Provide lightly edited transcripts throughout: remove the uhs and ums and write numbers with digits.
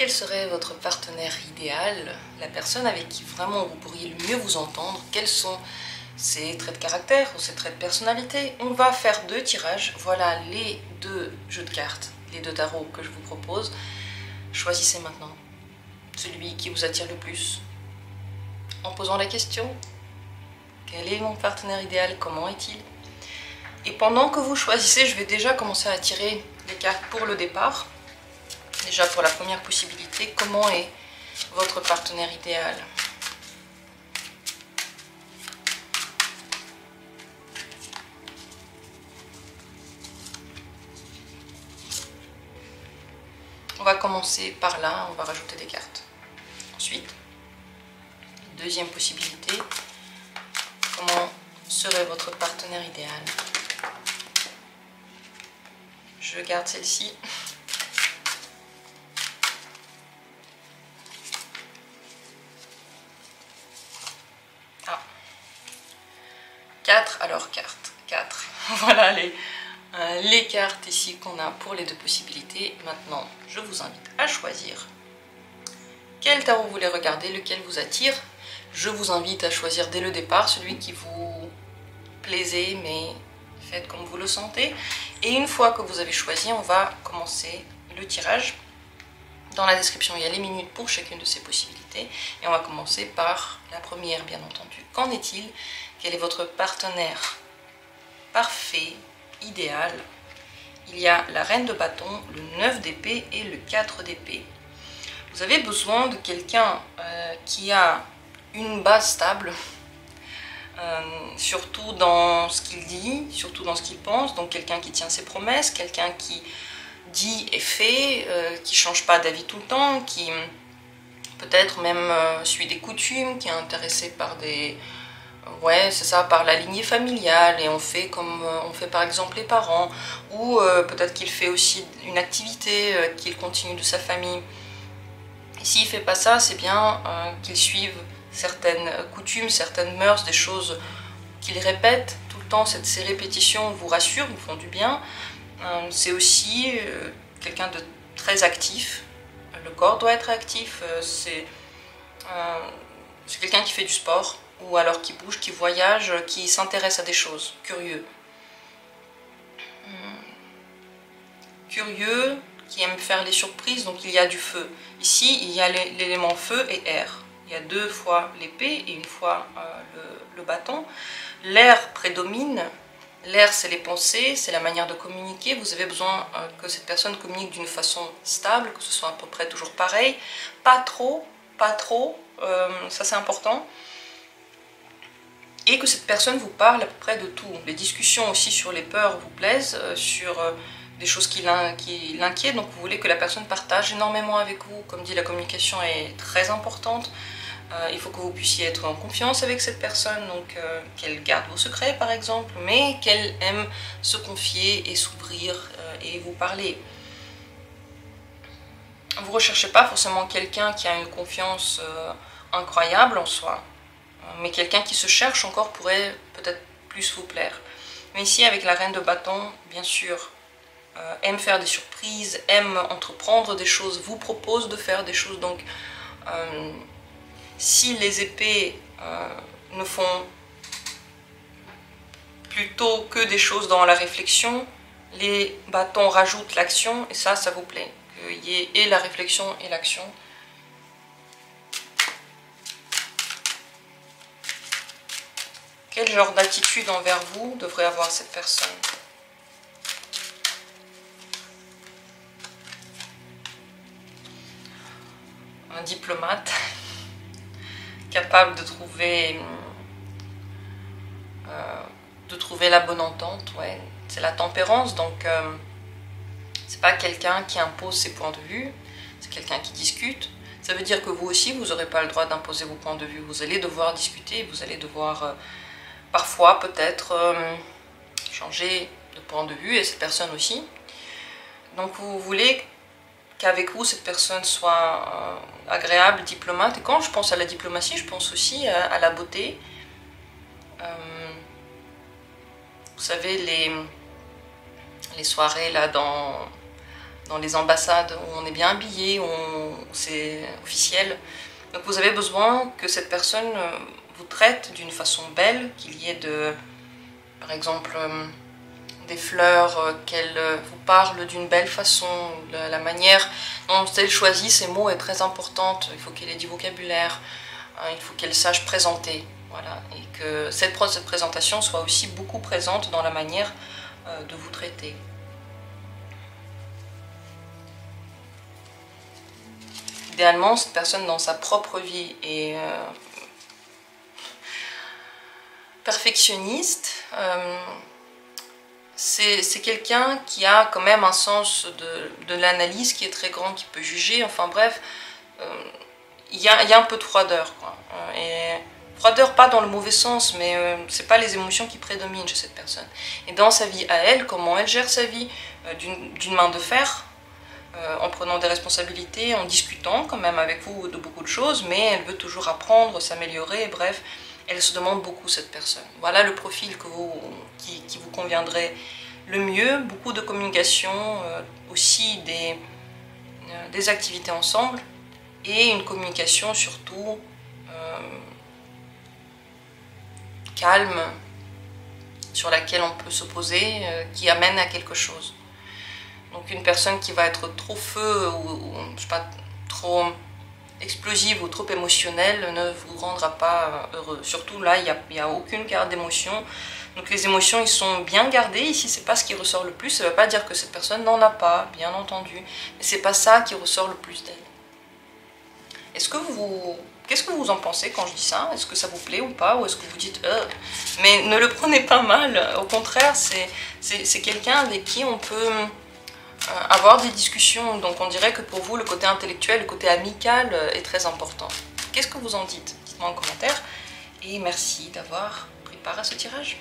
Quel serait votre partenaire idéal, la personne avec qui vraiment vous pourriez le mieux vous entendre? Quels sont ses traits de caractère ou ses traits de personnalité? On va faire 2 tirages. Voilà les 2 jeux de cartes, les 2 tarots que je vous propose. Choisissez maintenant celui qui vous attire le plus en posant la question: quel est mon partenaire idéal? Comment est-il? Et pendant que vous choisissez, je vais déjà commencer à tirer les cartes pour le départ. Déjà pour la première possibilité, comment est votre partenaire idéal? On va commencer par là, on va rajouter des cartes. Ensuite, deuxième possibilité, comment serait votre partenaire idéal? Je garde celle-ci. Ah. 4, alors carte. 4. Voilà les cartes ici qu'on a pour les 2 possibilités. Maintenant, je vous invite à choisir quel tarot vous voulez regarder, lequel vous attire. Je vous invite à choisir dès le départ celui qui vous plaisait, mais faites comme vous le sentez. Et une fois que vous avez choisi, on va commencer le tirage. Dans la description, il y a les minutes pour chacune de ces possibilités. Et on va commencer par la première, bien entendu. Qu'en est-il? Quel est votre partenaire parfait, idéal? Il y a la reine de bâton, le 9 d'épée et le 4 d'épée. Vous avez besoin de quelqu'un qui a une base stable, surtout dans ce qu'il dit, surtout dans ce qu'il pense. Donc quelqu'un qui tient ses promesses, quelqu'un qui dit et fait, qui ne change pas d'avis tout le temps, qui peut-être même suit des coutumes, qui est intéressé par des... Ouais, c'est ça, par la lignée familiale, et on fait comme on fait par exemple les parents, ou peut-être qu'il fait aussi une activité qu'il continue de sa famille. Et s'il ne fait pas ça, c'est bien qu'il suive certaines coutumes, certaines mœurs, des choses qu'il répète tout le temps. Ces répétitions vous rassurent, vous font du bien. C'est aussi quelqu'un de très actif. Le corps doit être actif. C'est quelqu'un qui fait du sport, ou alors qui bouge, qui voyage, qui s'intéresse à des choses, curieux. Curieux, qui aime faire les surprises, donc il y a du feu. Ici, il y a l'élément feu et air. Il y a 2 fois l'épée et 1 fois le bâton. L'air prédomine. L'air, c'est les pensées, c'est la manière de communiquer. Vous avez besoin que cette personne communique d'une façon stable, que ce soit à peu près toujours pareil. Pas trop, ça c'est important. Et que cette personne vous parle à peu près de tout. Les discussions aussi sur les peurs vous plaisent, sur des choses qui l'inquiètent. Donc vous voulez que la personne partage énormément avec vous. Comme dit, la communication est très importante. Il faut que vous puissiez être en confiance avec cette personne, donc qu'elle garde vos secrets par exemple, mais qu'elle aime se confier et s'ouvrir et vous parler. Vous ne recherchez pas forcément quelqu'un qui a une confiance incroyable en soi, mais quelqu'un qui se cherche encore pourrait peut-être plus vous plaire. Mais ici, avec la reine de bâton, bien sûr, aime faire des surprises, aime entreprendre des choses, vous propose de faire des choses. Donc si les épées ne font plutôt que des choses dans la réflexion, les bâtons rajoutent l'action, et ça vous plaît, qu'il y ait et la réflexion et l'action. Quel genre d'attitude envers vous devrait avoir cette personne? Un diplomate, capable de trouver la bonne entente, ouais. C'est la tempérance, donc c'est pas quelqu'un qui impose ses points de vue, c'est quelqu'un qui discute. Ça veut dire que vous aussi, vous n'aurez pas le droit d'imposer vos points de vue. Vous allez devoir discuter, vous allez devoir parfois peut-être changer de point de vue, et cette personne aussi. Donc vous voulez qu'avec vous, cette personne soit agréable, diplomate. Et quand je pense à la diplomatie, je pense aussi à la beauté. Vous savez, les soirées là dans dans les ambassades où on est bien habillé, où c'est officiel. Donc vous avez besoin que cette personne vous traite d'une façon belle, qu'il y ait par exemple des fleurs, qu'elle vous parle d'une belle façon, la manière dont elle choisit ses mots est très importante. Il faut qu'elle ait du vocabulaire, il faut qu'elle sache présenter, voilà, et que cette présentation soit aussi beaucoup présente dans la manière de vous traiter. Idéalement, cette personne dans sa propre vie est perfectionniste. C'est quelqu'un qui a quand même un sens de l'analyse qui est très grand, qui peut juger, enfin bref, il y a un peu de froideur, quoi. Et froideur pas dans le mauvais sens, mais c'est pas les émotions qui prédominent chez cette personne. Et dans sa vie à elle, comment elle gère sa vie d'une main de fer, en prenant des responsabilités, en discutant quand même avec vous de beaucoup de choses, mais elle veut toujours apprendre, s'améliorer, bref, elle se demande beaucoup, cette personne. Voilà le profil qui vous conviendrait le mieux, beaucoup de communication, aussi des activités ensemble, et une communication surtout calme, sur laquelle on peut se poser, qui amène à quelque chose. Donc une personne qui va être trop feu ou je sais pas, trop explosive ou trop émotionnelle ne vous rendra pas heureux. Surtout là, il n'y a aucune carte d'émotion. Donc les émotions, ils sont bien gardées. Ici, c'est pas ce qui ressort le plus. Ça ne veut pas dire que cette personne n'en a pas, bien entendu. Mais c'est pas ça qui ressort le plus d'elle. Qu'est-ce que vous en pensez quand je dis ça? Est-ce que ça vous plaît ou pas? Ou est-ce que vous dites mais ne le prenez pas mal. Au contraire, c'est quelqu'un avec qui on peut avoir des discussions. Donc on dirait que pour vous, le côté intellectuel, le côté amical est très important. Qu'est-ce que vous en dites? Dites-moi en commentaire. Et merci d'avoir pris part à ce tirage.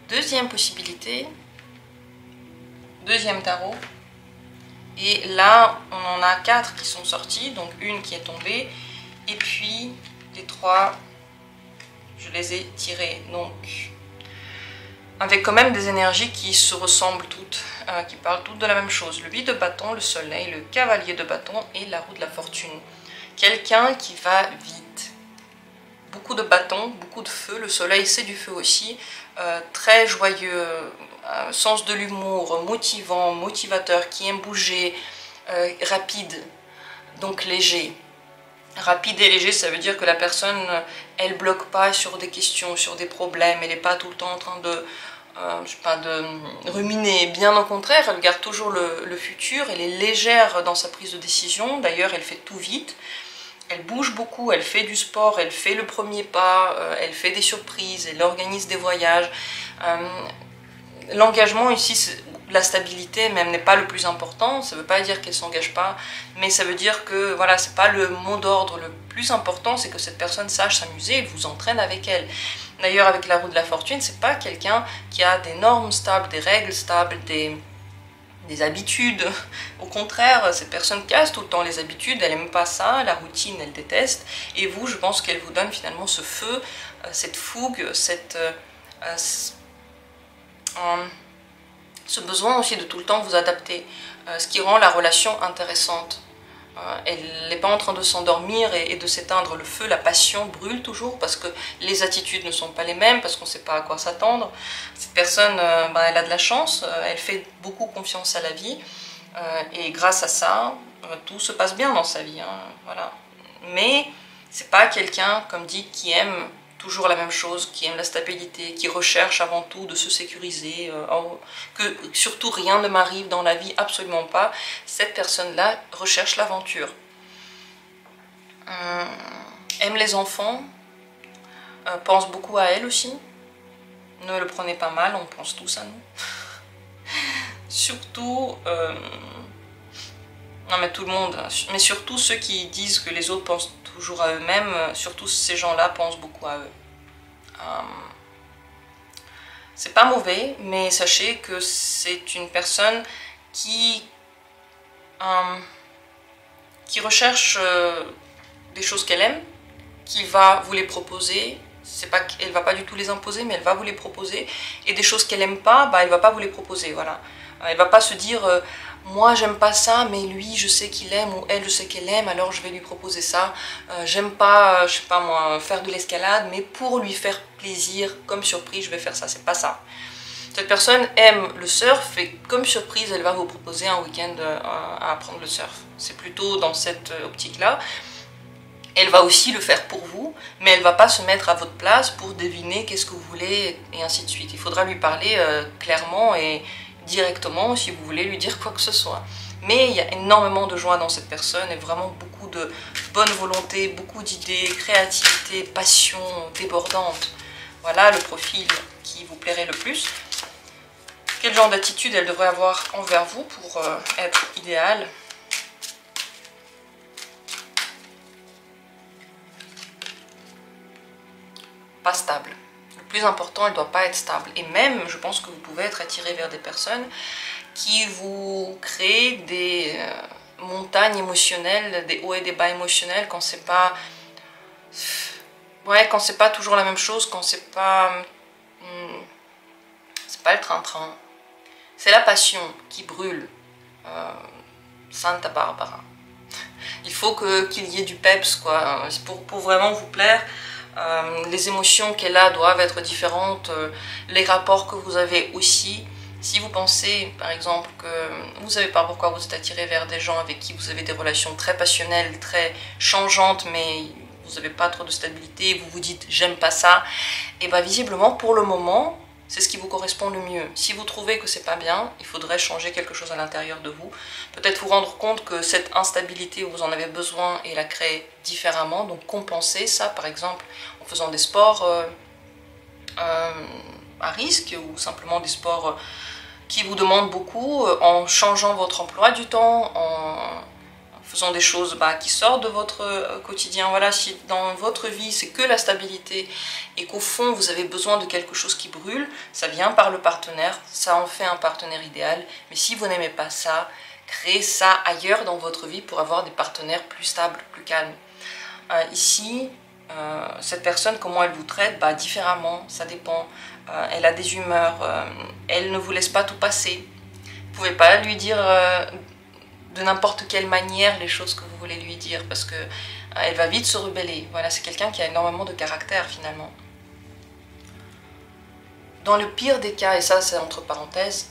Deuxième possibilité, deuxième tarot. Et là, on en a 4 qui sont sortis, donc une qui est tombée. Et puis, les 3, je les ai tirés. Donc, avec quand même des énergies qui se ressemblent toutes, qui parlent toutes de la même chose. Le 8 de bâton, le soleil, le cavalier de bâton et la roue de la fortune. Quelqu'un qui va vite. Beaucoup de bâtons, beaucoup de feu. Le soleil, c'est du feu aussi. Très joyeux, sens de l'humour, motivant, motivateur, qui aime bouger, rapide, donc léger. Rapide et léger, ça veut dire que la personne, elle bloque pas sur des questions, sur des problèmes, elle n'est pas tout le temps en train de, je sais pas, de ruminer. Bien au contraire, elle garde toujours le futur, elle est légère dans sa prise de décision, d'ailleurs elle fait tout vite. Elle bouge beaucoup, elle fait du sport, elle fait le premier pas, elle fait des surprises, elle organise des voyages. L'engagement ici, la stabilité même n'est pas le plus important, ça ne veut pas dire qu'elle ne s'engage pas, mais ça veut dire que voilà, c'est pas le mot d'ordre le plus important, c'est que cette personne sache s'amuser et vous entraîne avec elle. D'ailleurs, avec la roue de la fortune, c'est pas quelqu'un qui a des normes stables, des règles stables, des habitudes. Au contraire, cette personne casse tout le temps les habitudes, elle n'aime pas ça, la routine, elle déteste. Et vous, je pense qu'elle vous donne finalement ce feu, cette fougue, ce besoin aussi de tout le temps vous adapter, ce qui rend la relation intéressante. Elle n'est pas en train de s'endormir et de s'éteindre. Le feu, la passion brûle toujours parce que les attitudes ne sont pas les mêmes, parce qu'on ne sait pas à quoi s'attendre. Cette personne, elle a de la chance, elle fait beaucoup confiance à la vie et grâce à ça, tout se passe bien dans sa vie. Hein, voilà. Mais c'est pas quelqu'un, comme dit, qui aime toujours la même chose, qui aime la stabilité, qui recherche avant tout de se sécuriser, que surtout rien ne m'arrive dans la vie, absolument pas. Cette personne-là recherche l'aventure. Aime les enfants, pense beaucoup à elle aussi. Ne le prenez pas mal, on pense tous à nous. Surtout, non mais tout le monde, mais surtout ceux qui disent que les autres pensent toujours à eux-mêmes, surtout ces gens-là pensent beaucoup à eux. C'est pas mauvais, mais sachez que c'est une personne qui recherche des choses qu'elle aime, qui va vous les proposer. C'est pas qu'elle va pas du tout les imposer, mais elle va vous les proposer. Et des choses qu'elle aime pas, elle va pas vous les proposer. Voilà. Elle va pas se dire moi j'aime pas ça, mais lui je sais qu'il aime, ou elle je sais qu'elle aime, alors je vais lui proposer ça. J'aime pas, je sais pas moi, faire de l'escalade, mais pour lui faire plaisir, comme surprise, je vais faire ça. C'est pas ça. Cette personne aime le surf et comme surprise, elle va vous proposer un week-end à apprendre le surf. C'est plutôt dans cette optique-là. Elle va aussi le faire pour vous, mais elle ne va pas se mettre à votre place pour deviner qu'est-ce que vous voulez et ainsi de suite. Il faudra lui parler clairement et directement si vous voulez lui dire quoi que ce soit. Mais il y a énormément de joie dans cette personne et vraiment beaucoup de bonne volonté, beaucoup d'idées, créativité, passion débordante. Voilà le profil qui vous plairait le plus. Quel genre d'attitude elle devrait avoir envers vous pour être idéale? Pas stable. Le plus important, elle ne doit pas être stable. Et même, je pense que vous pouvez être attiré vers des personnes qui vous créent des montagnes émotionnelles, des hauts et des bas émotionnels quand c'est pas... Ouais, quand c'est pas toujours la même chose, quand c'est pas... c'est pas le train-train. C'est la passion qui brûle. Santa Barbara. Il faut qu'il y ait du peps, quoi. Pour vraiment vous plaire, les émotions qu'elle a doivent être différentes. Les rapports que vous avez aussi. Si vous pensez, par exemple, que vous ne savez pas pourquoi vous êtes attiré vers des gens avec qui vous avez des relations très passionnelles, très changeantes, mais vous n'avez pas trop de stabilité, vous vous dites « j'aime pas ça », et bien visiblement, pour le moment, c'est ce qui vous correspond le mieux. Si vous trouvez que c'est pas bien, il faudrait changer quelque chose à l'intérieur de vous. Peut-être vous rendre compte que cette instabilité, vous en avez besoin et la créer différemment. Donc compenser ça, par exemple, en faisant des sports à risque ou simplement des sports qui vous demandent beaucoup, en changeant votre emploi du temps, en faisant des choses qui sortent de votre quotidien. Voilà, si dans votre vie c'est que la stabilité et qu'au fond vous avez besoin de quelque chose qui brûle, ça vient par le partenaire, ça en fait un partenaire idéal. Mais si vous n'aimez pas ça, créez ça ailleurs dans votre vie pour avoir des partenaires plus stables, plus calmes. Ici, cette personne, comment elle vous traite, différemment, ça dépend. Elle a des humeurs, elle ne vous laisse pas tout passer. Vous ne pouvez pas lui dire de n'importe quelle manière les choses que vous voulez lui dire parce que elle va vite se rebeller. Voilà, c'est quelqu'un qui a énormément de caractère finalement. Dans le pire des cas, et ça c'est entre parenthèses,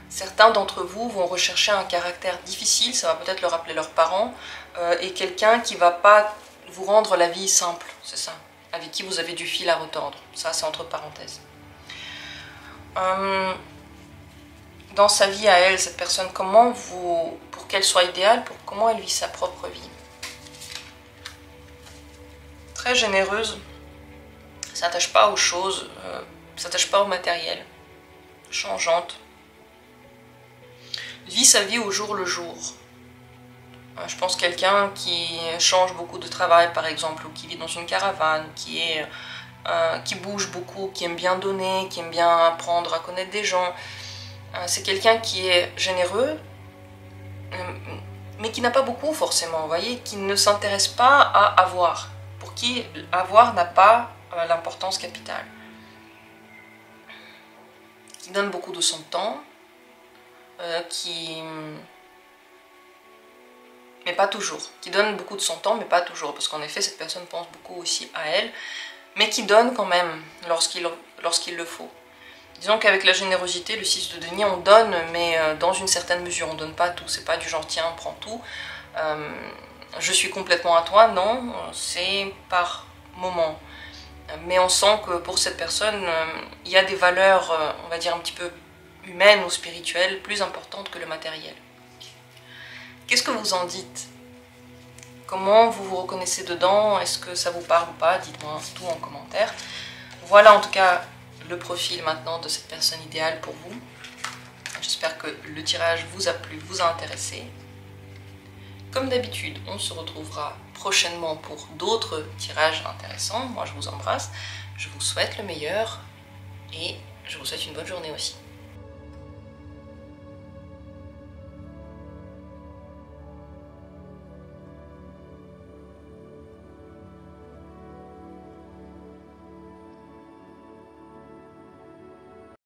certains d'entre vous vont rechercher un caractère difficile, ça va peut-être leur rappeler leurs parents, et quelqu'un qui va pas vous rendre la vie simple, c'est ça, avec qui vous avez du fil à retordre. Ça c'est entre parenthèses. Dans sa vie à elle, cette personne, comment vous, pour qu'elle soit idéale, comment elle vit sa propre vie? Très généreuse, ne s'attache pas aux choses, ne s'attache pas au matériel, changeante, vit sa vie au jour le jour. Je pense quelqu'un qui change beaucoup de travail par exemple, ou qui vit dans une caravane, qui bouge beaucoup, qui aime bien donner, qui aime bien apprendre à connaître des gens. C'est quelqu'un qui est généreux, mais qui n'a pas beaucoup forcément, vous voyez, qui ne s'intéresse pas à avoir, pour qui avoir n'a pas l'importance capitale. Qui donne beaucoup de son temps, mais pas toujours. Qui donne beaucoup de son temps, mais pas toujours, parce qu'en effet, cette personne pense beaucoup aussi à elle, mais qui donne quand même lorsqu'il le faut. Disons qu'avec la générosité, le 6 de denier, on donne, mais dans une certaine mesure. On ne donne pas tout, c'est pas du genre tiens, prends tout. Je suis complètement à toi, non, c'est par moment. Mais on sent que pour cette personne, il y a des valeurs, on va dire un petit peu humaines ou spirituelles, plus importantes que le matériel. Qu'est-ce que vous en dites? Comment vous vous reconnaissez dedans? Est-ce que ça vous parle ou pas? Dites-moi tout en commentaire. Voilà en tout cas le profil maintenant de cette personne idéale pour vous. J'espère que le tirage vous a plu, vous a intéressé. Comme d'habitude, on se retrouvera prochainement pour d'autres tirages intéressants. Moi, je vous embrasse, je vous souhaite le meilleur et je vous souhaite une bonne journée aussi.